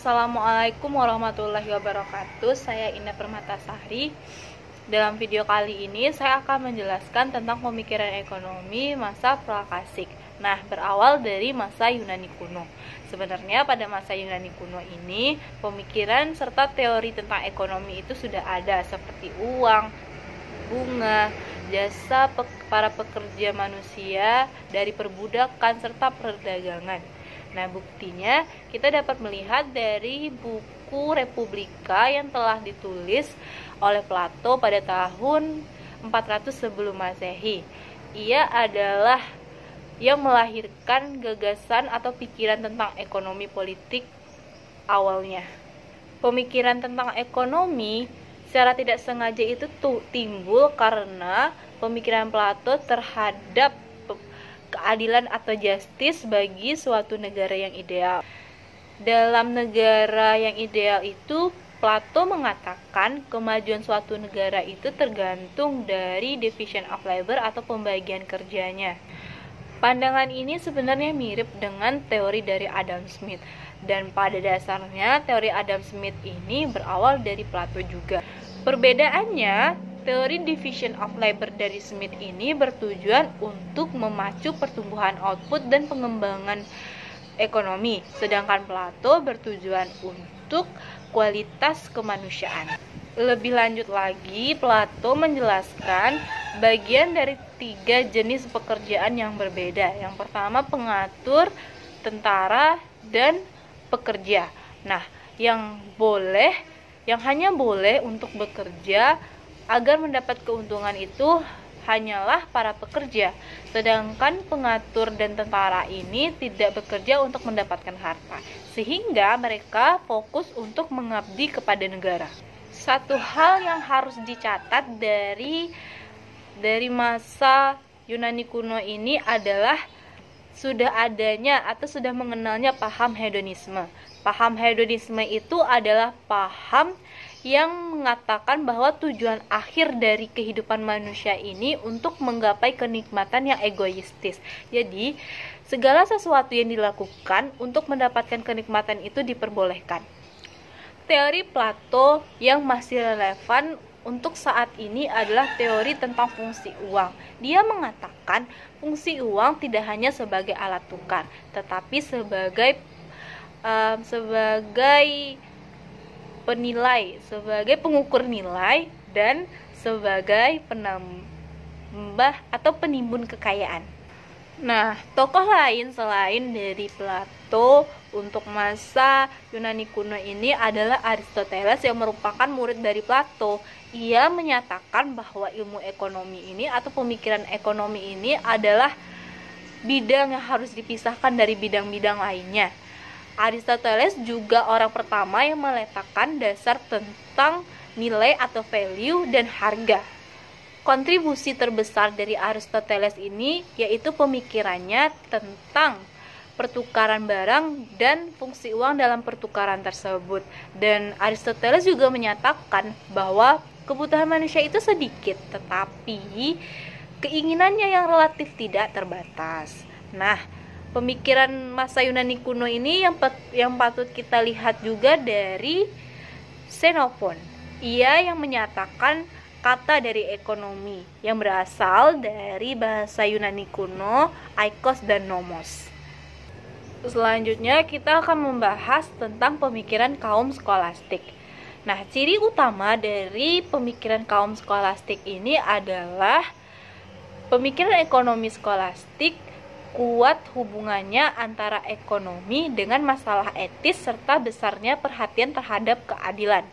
Assalamualaikum warahmatullahi wabarakatuh. Saya Indah Permatasari. Dalam video kali ini saya akan menjelaskan tentang pemikiran ekonomi masa praklasik. Nah, berawal dari masa Yunani kuno. Sebenarnya pada masa Yunani kuno ini, pemikiran serta teori tentang ekonomi itu sudah ada, seperti uang, bunga, jasa para pekerja manusia, dari perbudakan serta perdagangan. Nah, buktinya kita dapat melihat dari buku Republika yang telah ditulis oleh Plato pada tahun 400 sebelum Masehi. Ia adalah yang melahirkan gagasan atau pikiran tentang ekonomi politik awalnya. Pemikiran tentang ekonomi secara tidak sengaja itu timbul karena pemikiran Plato terhadap keadilan atau justice bagi suatu negara yang ideal. Dalam negara yang ideal itu, Plato mengatakan kemajuan suatu negara itu tergantung dari division of labor atau pembagian kerjanya. Pandangan ini sebenarnya mirip dengan teori dari Adam Smith, dan pada dasarnya teori Adam Smith ini berawal dari Plato juga. Perbedaannya, teori division of labor dari Smith ini bertujuan untuk memacu pertumbuhan output dan pengembangan ekonomi, sedangkan Plato bertujuan untuk kualitas kemanusiaan. Lebih lanjut lagi, Plato menjelaskan bagian dari 3 jenis pekerjaan yang berbeda. Yang pertama, pengatur, tentara, dan pekerja. Nah, yang hanya boleh untuk bekerja agar mendapat keuntungan itu hanyalah para pekerja, sedangkan pengatur dan tentara ini tidak bekerja untuk mendapatkan harta, sehingga mereka fokus untuk mengabdi kepada negara. Satu hal yang harus dicatat dari masa Yunani kuno ini adalah sudah adanya atau sudah mengenalnya paham hedonisme. Paham hedonisme itu adalah paham yang mengatakan bahwa tujuan akhir dari kehidupan manusia ini untuk menggapai kenikmatan yang egoistis. Jadi, segala sesuatu yang dilakukan untuk mendapatkan kenikmatan itu diperbolehkan. Teori Plato yang masih relevan untuk saat ini adalah teori tentang fungsi uang. Dia mengatakan fungsi uang tidak hanya sebagai alat tukar, tetapi sebagai penilai, sebagai pengukur nilai, dan sebagai penambah atau penimbun kekayaan. Nah, tokoh lain selain dari Plato untuk masa Yunani kuno ini adalah Aristoteles yang merupakan murid dari Plato. Ia menyatakan bahwa ilmu ekonomi ini atau pemikiran ekonomi ini adalah bidang yang harus dipisahkan dari bidang-bidang lainnya. Aristoteles juga orang pertama yang meletakkan dasar tentang nilai atau value dan harga. Kontribusi terbesar dari Aristoteles ini yaitu pemikirannya tentang pertukaran barang dan fungsi uang dalam pertukaran tersebut. Dan Aristoteles juga menyatakan bahwa kebutuhan manusia itu sedikit, tetapi keinginannya yang relatif tidak terbatas. Nah, pemikiran masa Yunani kuno ini yang patut kita lihat juga dari Xenophon. Ia yang menyatakan kata dari ekonomi yang berasal dari bahasa Yunani kuno, oikos dan nomos. Selanjutnya kita akan membahas tentang pemikiran kaum skolastik. Nah, ciri utama dari pemikiran kaum skolastik ini adalah pemikiran ekonomi skolastik kuat hubungannya antara ekonomi dengan masalah etis serta besarnya perhatian terhadap keadilan.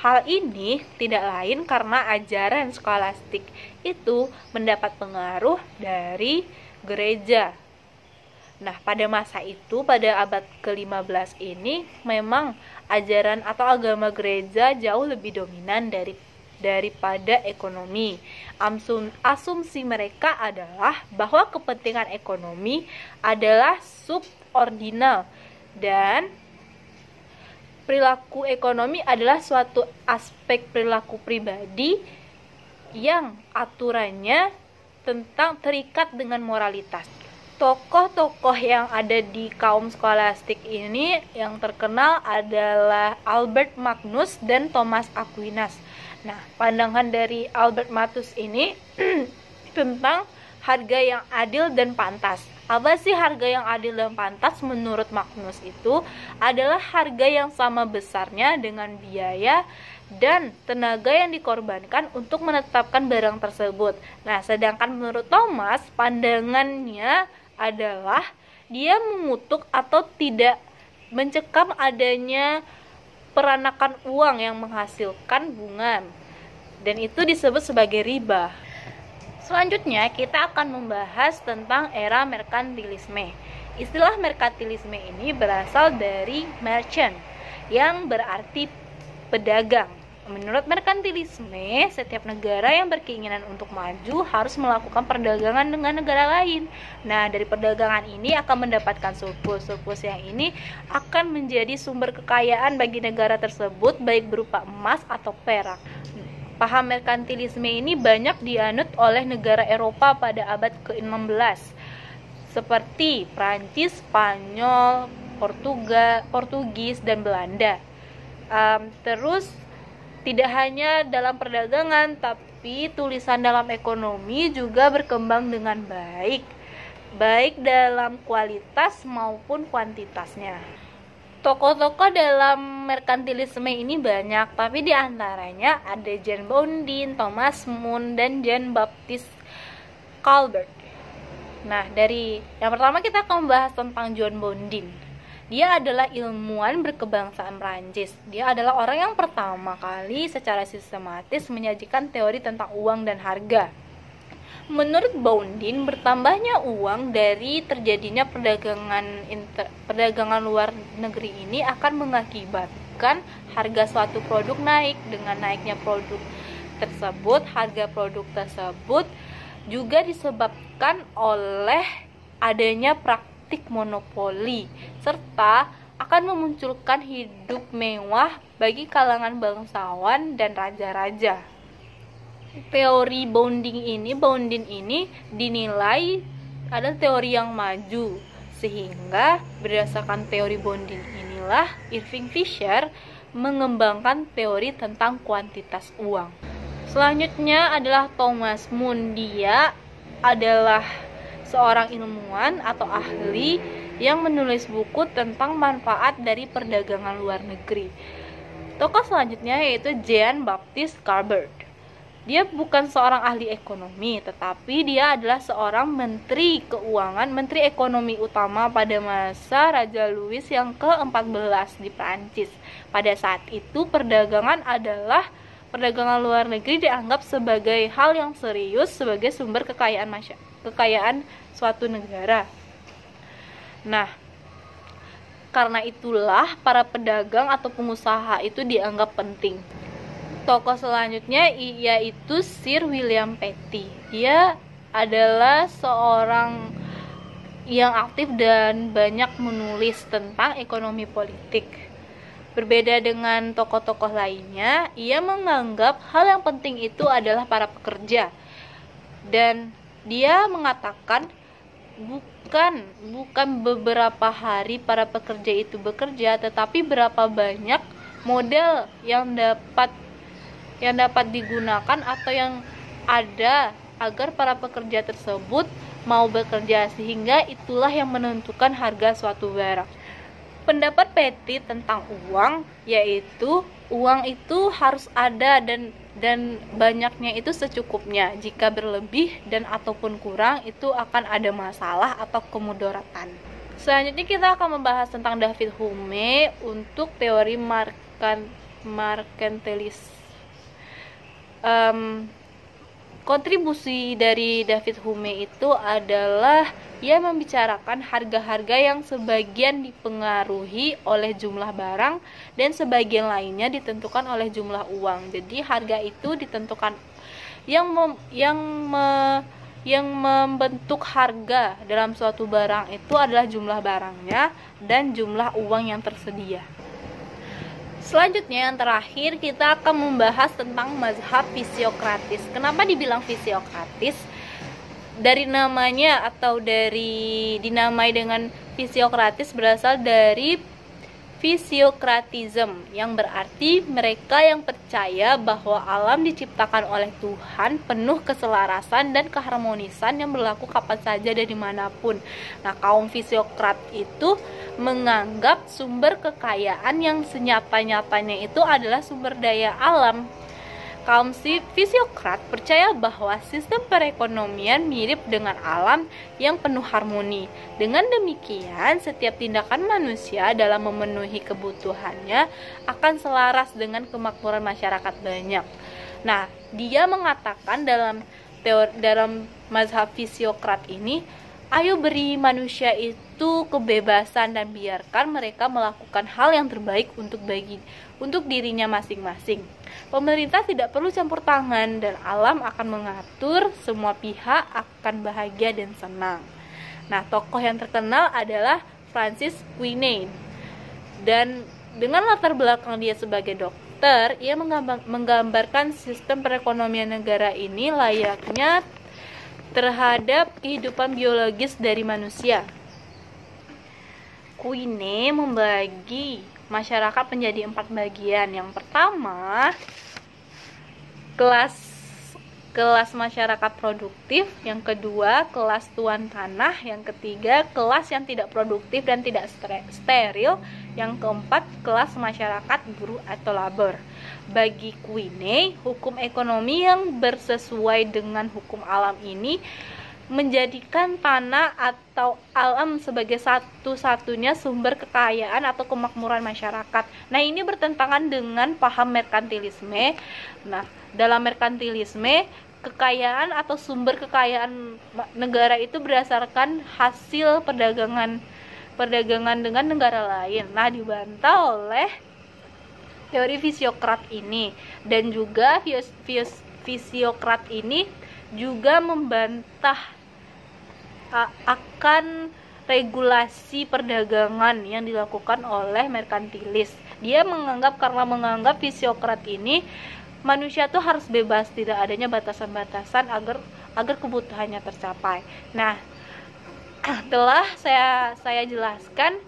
Hal ini tidak lain karena ajaran skolastik itu mendapat pengaruh dari gereja. Nah, pada masa itu, pada abad ke-15 ini, memang ajaran atau agama gereja jauh lebih dominan daripada ekonomi. Asumsi mereka adalah bahwa kepentingan ekonomi adalah subordinal dan perilaku ekonomi adalah suatu aspek perilaku pribadi yang aturannya terikat dengan moralitas. Tokoh-tokoh yang ada di kaum skolastik ini yang terkenal adalah Albert Magnus dan Thomas Aquinas. Nah, pandangan dari Albert Magnus ini tentang harga yang adil dan pantas. Apa sih harga yang adil dan pantas? Menurut Magnus itu adalah harga yang sama besarnya dengan biaya dan tenaga yang dikorbankan untuk menetapkan barang tersebut. Nah, sedangkan menurut Thomas, pandangannya adalah dia mengutuk atau tidak mencekam adanya peranakan uang yang menghasilkan bunga, dan itu disebut sebagai riba. Selanjutnya kita akan membahas tentang era merkantilisme. Istilah merkantilisme ini berasal dari merchant yang berarti pedagang. Menurut merkantilisme, setiap negara yang berkeinginan untuk maju harus melakukan perdagangan dengan negara lain. Nah, dari perdagangan ini akan mendapatkan surplus. Surplus yang ini akan menjadi sumber kekayaan bagi negara tersebut, baik berupa emas atau perak. Paham merkantilisme ini banyak dianut oleh negara Eropa pada abad ke-16, seperti Prancis, Spanyol, Portugis, dan Belanda. Terus tidak hanya dalam perdagangan, tapi tulisan dalam ekonomi juga berkembang dengan baik dalam kualitas maupun kuantitasnya. Tokoh-tokoh dalam merkantilisme ini banyak, tapi diantaranya ada John Boundin, Thomas More, dan Jean Baptiste Colbert. Nah, dari yang pertama kita akan membahas tentang John Boundin. Dia adalah ilmuwan berkebangsaan Prancis. Dia adalah orang yang pertama kali secara sistematis menyajikan teori tentang uang dan harga. Menurut Boundin, bertambahnya uang dari terjadinya perdagangan luar negeri ini akan mengakibatkan harga suatu produk naik. Dengan naiknya produk tersebut, harga produk tersebut juga disebabkan oleh adanya praktik monopoli, serta akan memunculkan hidup mewah bagi kalangan bangsawan dan raja-raja. Teori Boundin ini dinilai adalah teori yang maju, sehingga berdasarkan teori Boundin inilah Irving Fisher mengembangkan teori tentang kuantitas uang. Selanjutnya adalah Thomas More. Dia adalah seorang ilmuwan atau ahli yang menulis buku tentang manfaat dari perdagangan luar negeri. Tokoh selanjutnya yaitu Jean Baptiste Colbert. Dia bukan seorang ahli ekonomi, tetapi dia adalah seorang menteri keuangan, menteri ekonomi utama pada masa Raja Louis yang ke-14 di Prancis. Pada saat itu perdagangan luar negeri dianggap sebagai hal yang serius, sebagai sumber kekayaan suatu negara. Nah, karena itulah para pedagang atau pengusaha itu dianggap penting. Tokoh selanjutnya yaitu Sir William Petty. Dia adalah seorang yang aktif dan banyak menulis tentang ekonomi politik. Berbeda dengan tokoh-tokoh lainnya, ia menganggap hal yang penting itu adalah para pekerja. Dan dia mengatakan bukan beberapa hari para pekerja itu bekerja, tetapi berapa banyak model yang dapat digunakan atau yang ada agar para pekerja tersebut mau bekerja, sehingga itulah yang menentukan harga suatu barang. Pendapat Petty tentang uang yaitu uang itu harus ada dan banyaknya itu secukupnya. Jika berlebih dan ataupun kurang, itu akan ada masalah atau kemudaratan. Selanjutnya kita akan membahas tentang David Hume untuk teori merkantilisme. Kontribusi dari David Hume itu adalah ia membicarakan harga-harga yang sebagian dipengaruhi oleh jumlah barang dan sebagian lainnya ditentukan oleh jumlah uang. Jadi harga itu ditentukan yang membentuk harga dalam suatu barang itu adalah jumlah barangnya dan jumlah uang yang tersedia. Selanjutnya yang terakhir kita akan membahas tentang mazhab fisiokratis. Kenapa dibilang fisiokratis? dari namanya atau dari dinamai dengan fisiokratis berasal dari fisiokratism, yang berarti mereka yang percaya bahwa alam diciptakan oleh Tuhan penuh keselarasan dan keharmonisan yang berlaku kapan saja dan dimanapun. Nah, kaum fisiokrat itu menganggap sumber kekayaan yang senyata-nyatanya itu adalah sumber daya alam. Kaum fisiokrat percaya bahwa sistem perekonomian mirip dengan alam yang penuh harmoni. Dengan demikian, setiap tindakan manusia dalam memenuhi kebutuhannya akan selaras dengan kemakmuran masyarakat banyak. Nah, dia mengatakan dalam mazhab fisiokrat ini, ayo beri manusia itu kebebasan dan biarkan mereka melakukan hal yang terbaik untuk dirinya masing-masing. Pemerintah tidak perlu campur tangan dan alam akan mengatur, semua pihak akan bahagia dan senang. Nah, tokoh yang terkenal adalah Francis Quinine. Dan dengan latar belakang dia sebagai dokter, ia menggambarkan sistem perekonomian negara ini layaknya terhadap kehidupan biologis dari manusia. Quine membagi masyarakat menjadi 4 bagian. Yang pertama, kelas masyarakat produktif, yang kedua kelas tuan tanah, yang ketiga kelas yang tidak produktif dan tidak steril, yang keempat kelas masyarakat buruh atau labor. Bagi Quine, hukum ekonomi yang bersesuai dengan hukum alam ini menjadikan tanah atau alam sebagai satu-satunya sumber kekayaan atau kemakmuran masyarakat. Nah, ini bertentangan dengan paham merkantilisme. Nah, dalam merkantilisme, kekayaan atau sumber kekayaan negara itu berdasarkan hasil perdagangan dengan negara lain. Nah, dibantah oleh teori fisiokrat ini, dan juga fisiokrat ini juga membantah akan regulasi perdagangan yang dilakukan oleh merkantilis. Dia karena menganggap fisiokrat ini manusia tuh harus bebas, tidak adanya batasan-batasan agar kebutuhannya tercapai. Nah, telah saya jelaskan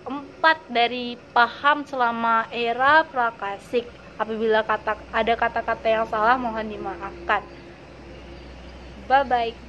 4 dari paham selama era praklasik. Apabila ada kata-kata yang salah, mohon dimaafkan. Bye bye.